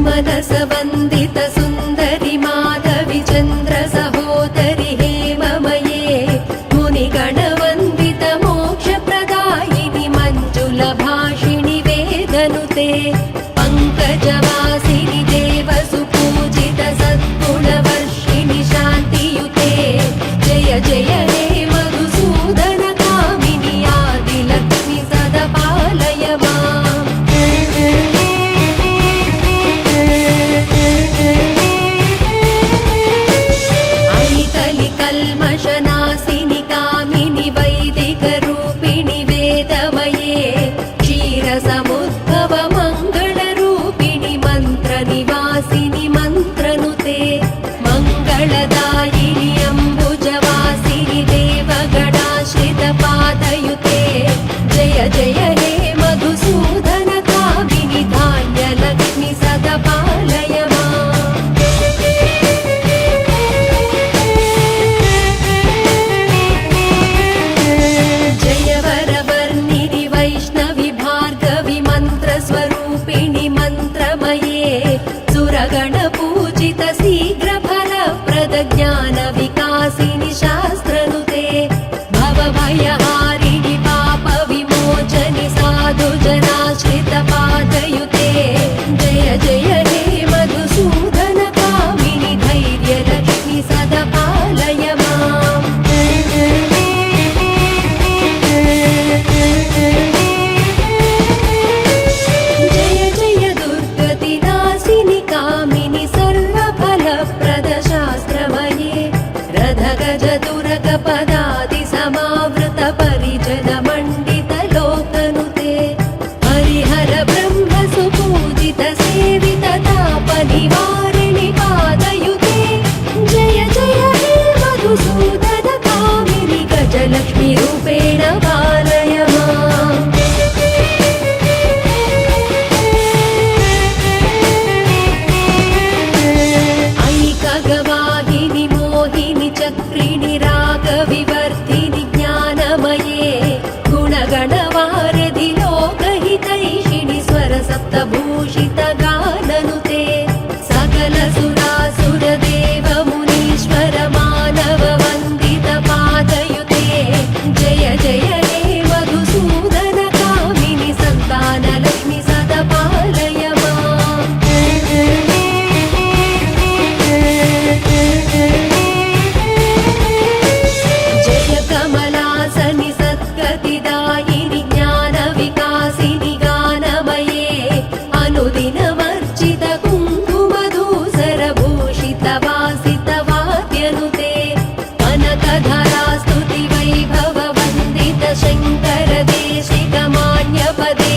सुमनसवन्दित सुन्दरि माधवि चन्द्र सहोदरि हेममये मुनिगणवन्दित मोक्षप्रदायिनि मञ्जुलभाषिणि वेदनुते पङ्कजवासिनि देवसुपूजित सद्गुणवर्षिणि शान्तियुते जय जय हे मधुसूदन कामिनि आदिलक्ष्मि सदा पालय माम् कल्मषनाशिनि कामिनि वैदिकरूपिणि वेदमये क्षीरसमुद्भव मङ्गलरूपिणि मन्त्रनिवासिनि मन्त्रनुते मङ्गलदायिनि अम्बुजवासिनि देवगणाश्रितपादयुते जय जय हे मधुसूदन कामिनि धान्यलक्ष्मि सदा पालय माम् स्वरूपिणि मन्त्रमये सुरगणपूजित शीघ्रफलप्रद ज्ञानविकासिनि शास्त्रनुते भवभयहारिणि पापविमोचनि साधुजनाश्रितपादयुते जय जय हे मधुसूदन कामिनि धैर्यलक्ष्मि सदा पालय माम् गजदुरगपदादि समावृत परिजन मण्डित लोकनुते हरिहर ब्रह्म सुपूजित सेवित ताप निवारिणि पादयुते जय जय हे मधुसूदन कामिनि गजलक्ष्मी रूपेण पालय माम् ऐकगवाहिनि मोहिनि चक्रिणि रागविवर्धिनि ज्ञानमये गुणगणवारधि लोकहितैषिणि स्वरसप्तभूषित गाननुते सकल सुरासुर देव मुनीश्वर मानव वन्दित पादयुते जय जय हे मधुसूदन कामिनि सन्तानलक्ष्मि सदा पालय माम् कमलासनि सद्गतिदायिनि ज्ञानविकासिनि गानमये अनुदिनवर्जित कुङ्कुमधूसरभूषित वासित वाद्यनुते कनकधरा स्तुति वैभव वन्दित शङ्कर देशिक मान्यपदे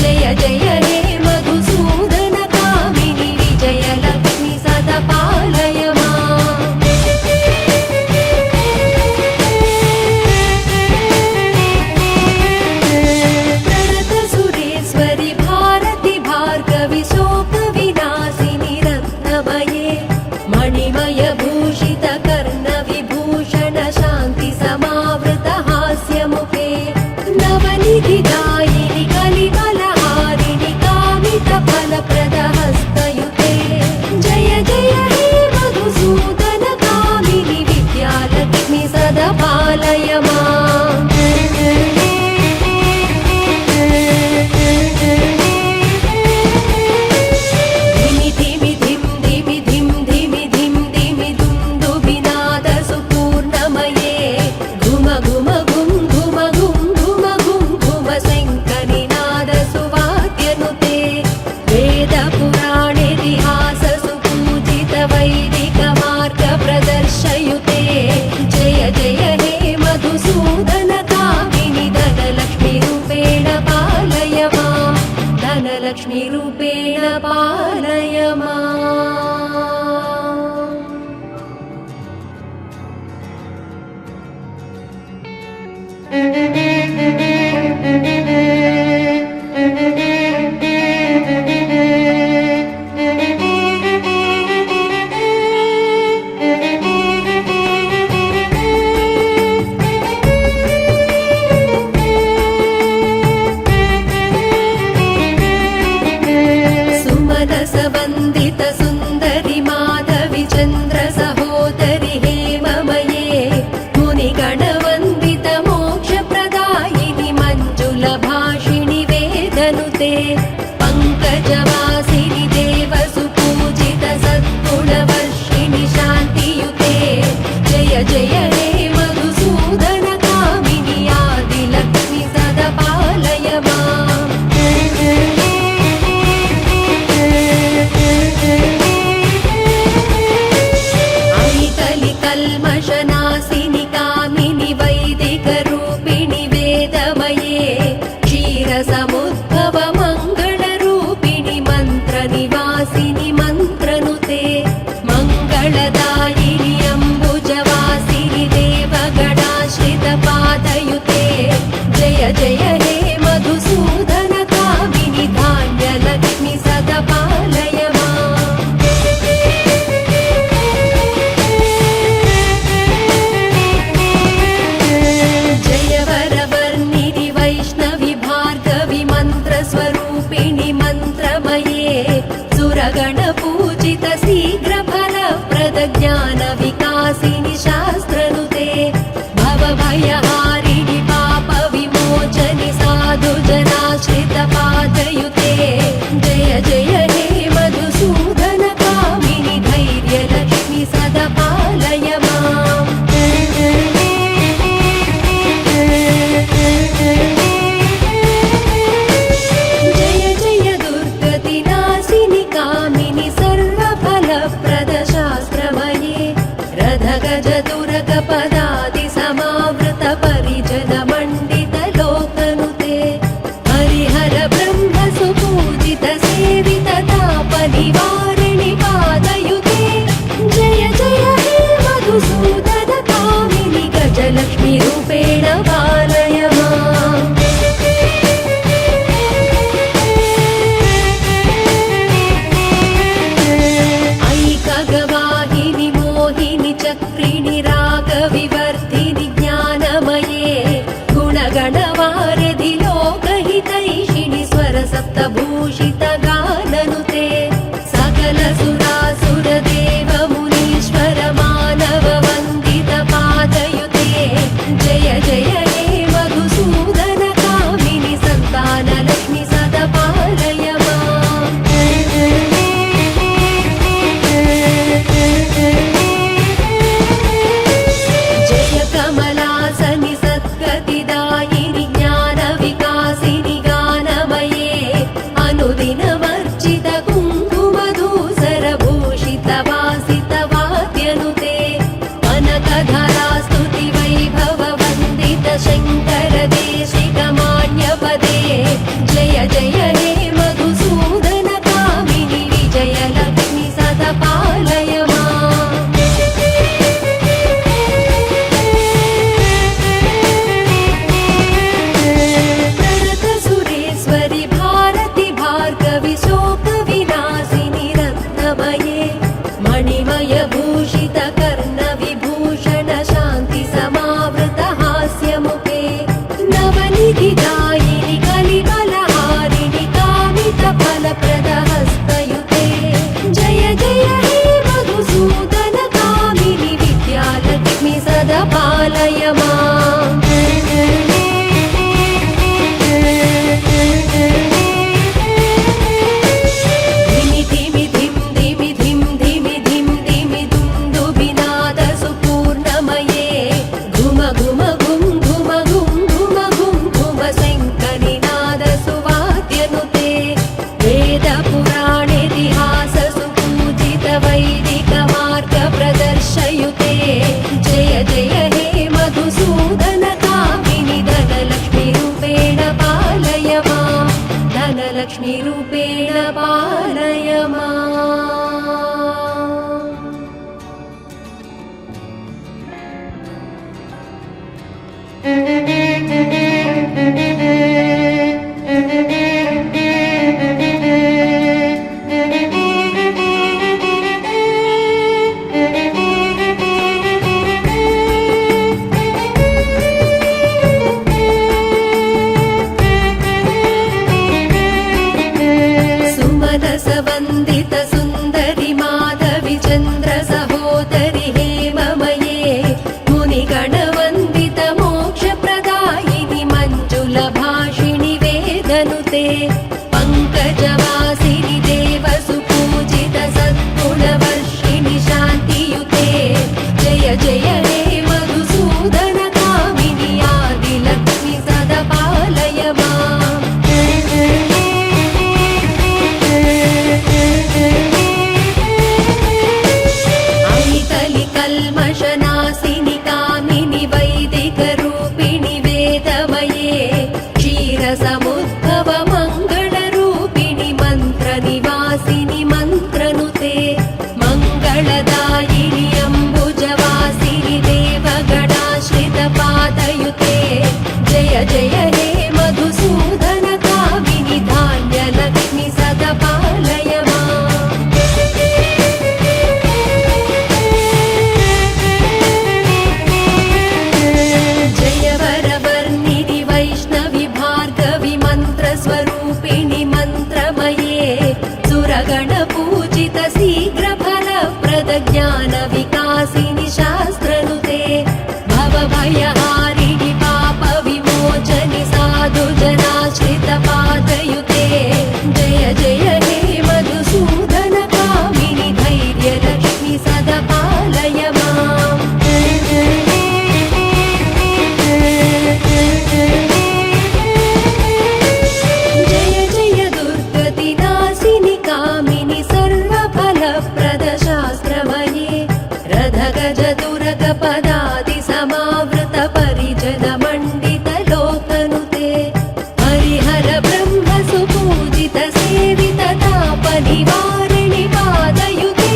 जय जय हे मधुसूदन कामिनि विजयलक्ष्मि सदा पालय माम् मणिमय भूषित कर्ण विभूषण शान्ति समावृत हास्यमुखे नवनिधिदायिनि कलिकलहारिणि कामित फलप्रद हस्तयुते जय जय हे मधुसूदन कामिनि विद्यालक्ष्मि सदा पालय माम् लक्ष्मीरूपेण पालय माम्। कल्मषनाशिनि कामिनि वैदिकरूपिणि वेदमये क्षीरसमुद्भव मङ्गलरूपिणि मन्त्रनिवासिनि मन्त्रनुते मङ्गलदायिनि अम्बुजवासिनि देवगणाश्रितपादयुते जय जय हे मधुसूदन कामिनि धान्यलक्ष्मि सदा पालय माम्। जय वरवर्णिनि वैष्णवि भार्गवि मन्त्रस्वरूपिणि मन्त्रमये सुरगणपूजित शीघ्रफलप्रद ज्ञानविकासिनि शास्त्रनुते भवभयहारिणि पापविमोचनि साधुजनाश्रितपादयुते जय जय हे मधुसूदन कामिनि धैर्यलक्ष्मि सदा पालय माम्। जय जय दुर्गतिनाशिनि कामिनि सर्वफलप्रद शास्त्रमये रथगज दुर्गपदादि समावृत परिजन मण्डित लोकनुते हरिहर ब्रह्म सुपूजित सेवित तापनिवारिणि पादयुते जय जय हे मधुसूदन कामिनि गजलक्ष्मी रूपेण पालय माम्। ऐकगवाहिनि मोहिनि चक्रिणि रागविवर्धिनि ज्ञानमये गुणगणवारिधि लोकहितैषिणि स्वरसप्तभूषित गाननुते सकल सुरासुर देव मुनीश्वर मानव वन्दित पादयुते जय जय हे मधुसूदन कामिनि सन्तानलक्ष्मि सदा पालय माम्। जय कमलासनि सद्गतिदायिनि ज्ञानविकासिनि गानमये अनुदिनमर्चित कुङ्कुमधूसरभूषित वासित वाद्यनुते अनकधरास्तुति वैभव वन्दित शङ्कर देशिकमान्यपदे जय जय हे मधुसूदन कामिनि विजयलक्ष्मि सदा पालय माम्। प्रणत सुरेश्वरि भारति भार्गवि शोकविनाशिनि रत्नमये मणिमय भूषित कर्ण विभूषण शान्ति समावृत हास्यमुखे नवनिधिदायिनि कलिकलहारिणि कामित फलप्रद हस्तयुते जय जय हे मधुसूदन कामिनि विद्यालक्ष्मि सदा पालय माम्। धिमि धिमि धिं धिमि धिं धिमि धिं धिमि दुन्दुभिनाद सुपूर्णमये घुम घुम घुं घुम घुं घुम घुं घुम शङ्खनिनाद सुवाद्यनुते वेद पुराणेतिहास सुपूजित वैदिक मार्ग प्रदर्शयुते जय जय हे मधुसूदन कामिनि धनलक्ष्मी रूपेण पालय माम्। धनलक्ष्मी रूपेण पालय माम्। सुमनस वन्दित सुन्दरि माधवि चन्द्र सहोदरि हेममये मुनिगणवन्दित मोक्षप्रदा विलासिनि कामिनि वैदिकरूपिणि वेदमये क्षीरसमुद्भव मङ्गलरूपिणि मन्त्रनिवासिनि मन्त्रनुते मङ्गलदायिनि अम्बुजवासिनि देवगणाश्रितपादयुते जय जय हे मधुसूदन कामिनि धान्यलक्ष्मि सदा पालय माम्। जय वरवर्णिनि वैष्णवि भार्गवि मन्त्रस्वरूपिणि मन्त्रमये सुरगणपूजित शीघ्रफलप्रद ज्ञानविकासिनि शास्त्रनुते भवभयहारिणि पापविमोचनि साधुजनाश्रितपादयुते जय जय हे मधुसूदन कामिनि धैर्यलक्ष्मि सदा पालय माम्। जय जय दुर्गतिनाशिनि कामिनि सर्वफलप्रद शास्त्रमये रथगजदुरगपदादि समावृत परिजन मण्डित लोकनुते हरिहर ब्रह्म सुपूजित सेवित तापनिवारिणि पादयुते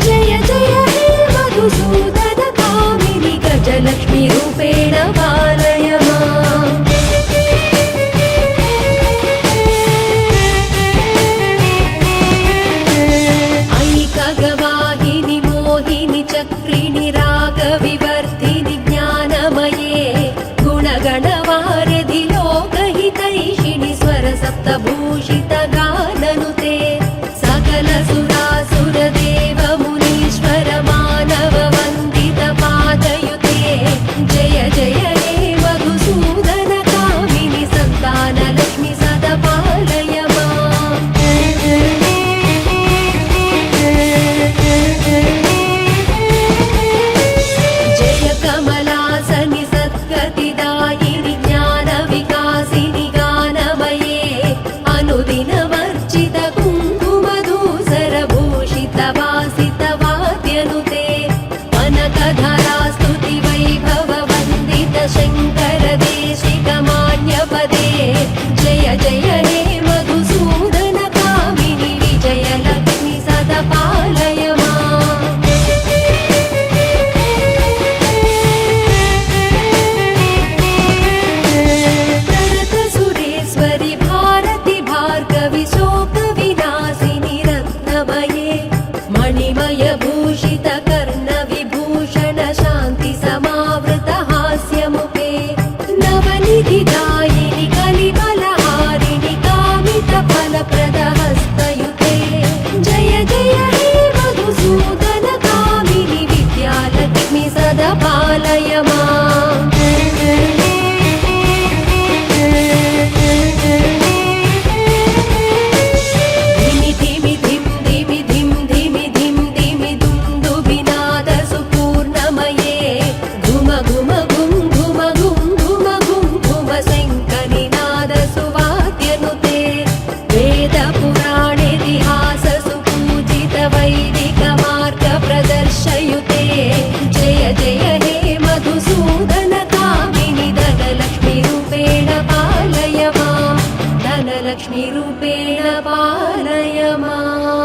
जय जय हे मधुसूदन कामिनि गजलक्ष्मी रूपेण पालय माम्। ऐकगवाहिनि मोहिनि चक्रिणि रागविवर्धिनि ज्ञानमये गुणगणवारिधि लोकहितैषिणि स्वरसप्तभूषित गाननुते सकल सुरासुरदेव मुनीश्वर मानव वन्दित पादयुते जय जय हे मधुसूदन कामिनि सन्तानलक्ष्मि सदा पालय माम्। जय कमलासनि सद्गतिदायिनि ज्ञानविकासिनि गानमये अनुदिनवर्जित कुङ्कुमधूसरभूषित वासित वाद्यनुते कनकधरास्तुति वैभव वन्दित शङ्कर देशिकमान्यपदे जय जय हे मधुसूदन कामिनि विजयलक्ष्मि सदा पालय माम्। प्रणत सुरेश्वरि भारति भार्गवि शोकविनाशिनि रत्नमये मणिमय भूषित कर्णविभूषण शान्ति समावृत हास्यमुखे नवनिधिदायिनि कलिबलहारिणि कामित फलप्रद हस्तयुते जय जय हे मधुसूदन कामिनि विद्यालक्ष्मि सदा पालय माम्। धिमि धिमि धिं धिमि धिं धिमि धिं धिमि दुन्दुभिनाद सुपूर्णमये घुम घुम घुं घुम घुं घुम घुं घुम शङ्खनिनाद सुवाद्यनुते वेदपुराणेतिहास सुपूजित वैदिक मार्ग प्रदर्शयुते जय जय हे मधुसूदन कामिनि धनलक्ष्मी रूपेण पालय माम्। धनलक्ष्मी रूपेण पालय माम्।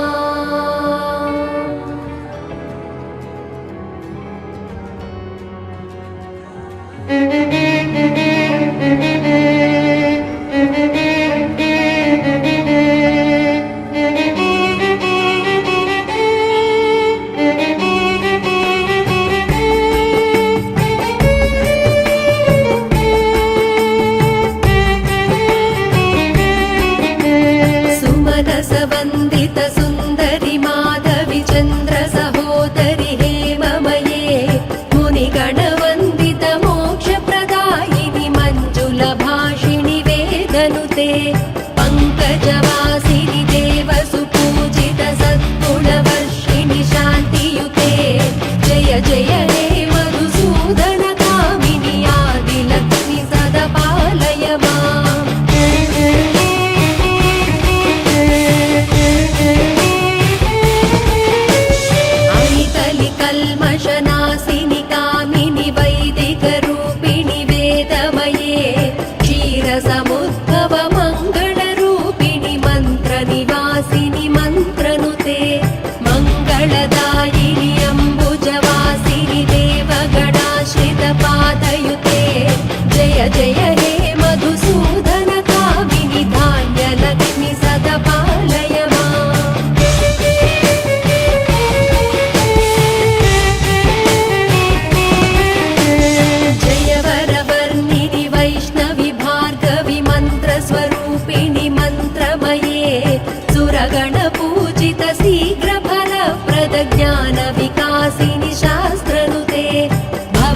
सुमनसवन्दित सुन्दरि माधवि चन्द्र सहोदरि हेममये मुनिगणवन्दित मोक्षप्रद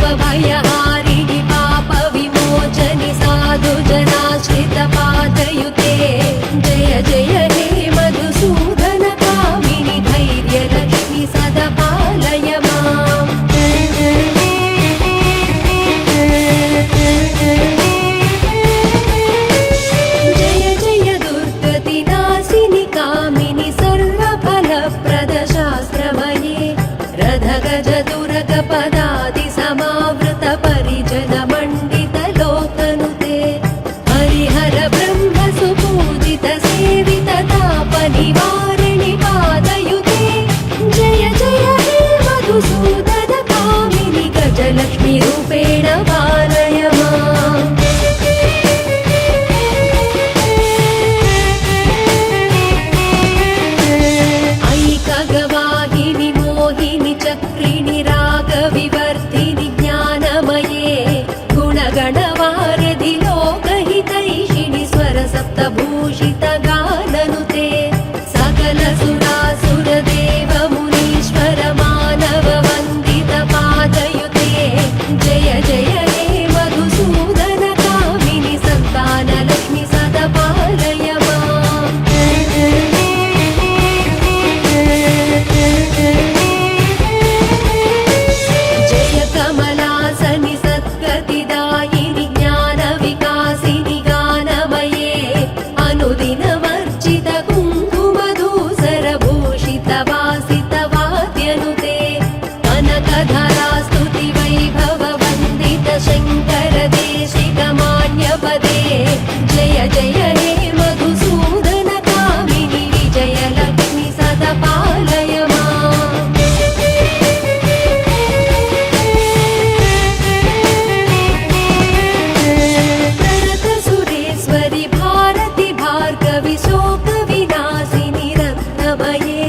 सर्वभयहारिणि पापविमोचनि साधुजनाश्रितपादयुते जय जय हे मधुसूदन कामिनि धैर्यलक्ष्मि सदा पालय माम् जय जय दुर्गतिनाशिनि कामिनि सर्वफलप्रद शास्त्रमये रथगज दुर्गपदादि समावृत परिजन मण्डित लोकनुते हरिहर ब्रह्म सुपूजित सेवित ताप निवारिणि पादयुते जय जय हे मधुसूदन कामिनि गजलक्ष्मी रूपेण पालय माम् ऐकगवाहिनि मोहिनि चक्रिणि रागविवर्धिनि ज्ञानमये गुणगणवारिधि लोकहितैषिणि स्वरसप्तभूषित गाननुते सकल सुरासुरदेव मुनीश्वर मानव वन्दित पादयुते जय जय हे मधुसूदन कामिनि सन्तानलक्ष्मि सदा पालय माम् जय कमलासनि सद्गतिदायिनि ज्ञानविकासिनि गानमये अनुदिनमर्चित कुङ्कुमधूसरभूषित वासित वाद्यनुते कनकधरा स्तुतिवैभव वन्दित शङ्कर देशिकमान्यपदे जय जय हे मधुसूदन कामिनि विजयलक्ष्मि सदा पालय माम् प्रणत सुरेश्वरि भारति भार्गवि शोकविनाशिनि रत्नमये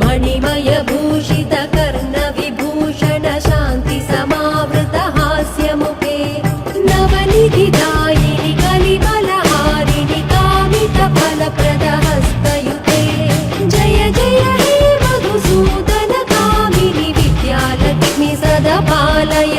मणिमय भूषित कर्ण विभूषण शान्ति समावृत हास्यमुखे नवनिधिदायिनि कलिबलहारिणि कामित फलप्रद हस्तयुते जय जय हे मधुसूदन कामिनि विद्यालक्ष्मि सदा पालय